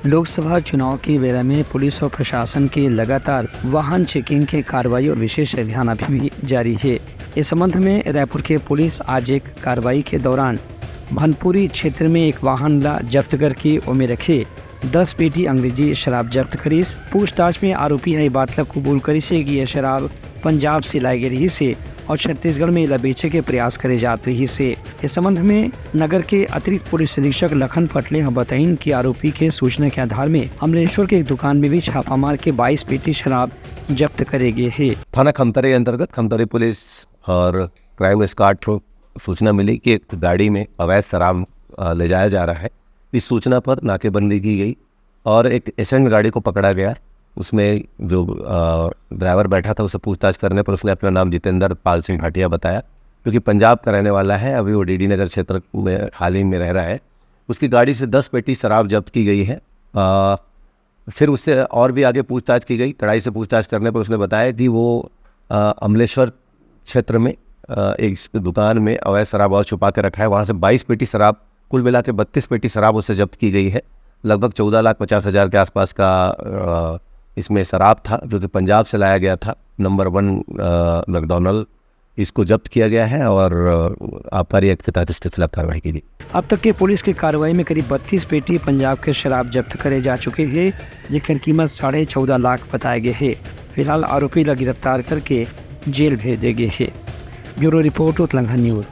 लोकसभा चुनाव की बेला में पुलिस और प्रशासन की लगातार वाहन चेकिंग की कार्रवाई और विशेष अभियान अभी भी जारी है। इस संबंध में रायपुर के पुलिस आज एक कार्रवाई के दौरान भनपुरी क्षेत्र में एक वाहन जब्त करके उनमें रखे 10 पेटी अंग्रेजी शराब जब्त करी। पूछताछ में आरोपी है बात कबूल करी से कि यह शराब पंजाब से लाई गई रही से और छत्तीसगढ़ में इला बेचे के प्रयास करे जाते रही से। इस संबंध में नगर के अतिरिक्त पुलिस अधीक्षक लखन पटले बताइन कि आरोपी के सूचना के आधार में अमलेश्वर के एक दुकान में भी छापा मार के 22 पेटी शराब जब्त करे गए है। थाना खमतरी अंतर्गत खमतरी पुलिस और क्राइम स्क्वाड को सूचना मिली कि एक गाड़ी में अवैध शराब ले जाया जा रहा है। इस सूचना पर नाकेबंदी की गई और एक एसेंट गाड़ी को पकड़ा गया। उसमें जो ड्राइवर बैठा था उसे पूछताछ करने पर उसने अपना नाम जितेंद्र पाल सिंह भाटिया बताया, क्योंकि पंजाब का रहने वाला है। अभी वो डीडी नगर क्षेत्र में हाल ही में रह रहा है। उसकी गाड़ी से 10 पेटी शराब जब्त की गई है। फिर उससे और भी आगे पूछताछ की गई। कड़ाई से पूछताछ करने पर उसने बताया कि वो अमलेश्वर क्षेत्र में एक दुकान में अवैध शराब और छुपा के रखा है। वहाँ से 22 पेटी शराब, कुल मिला के 32 पेटी शराब उससे जब्त की गई है। लगभग 14,50,000 के आसपास का इसमें शराब था, जो कि पंजाब से लाया गया था। नंबर 1 मैकडॉनल्ड इसको जब्त किया गया है और आबकारी एक्ट के तहत इसके खिलाफ कार्रवाई की गई। अब तक के पुलिस की कार्रवाई में करीब 32 पेटी पंजाब के शराब जब्त करे जा चुके हैं, जिनकी कीमत 14.5 लाख बताए गए हैं। फिलहाल आरोपी गिरफ्तार करके जेल भेज दिए गए हैं। Bureau report Uttarakhand news.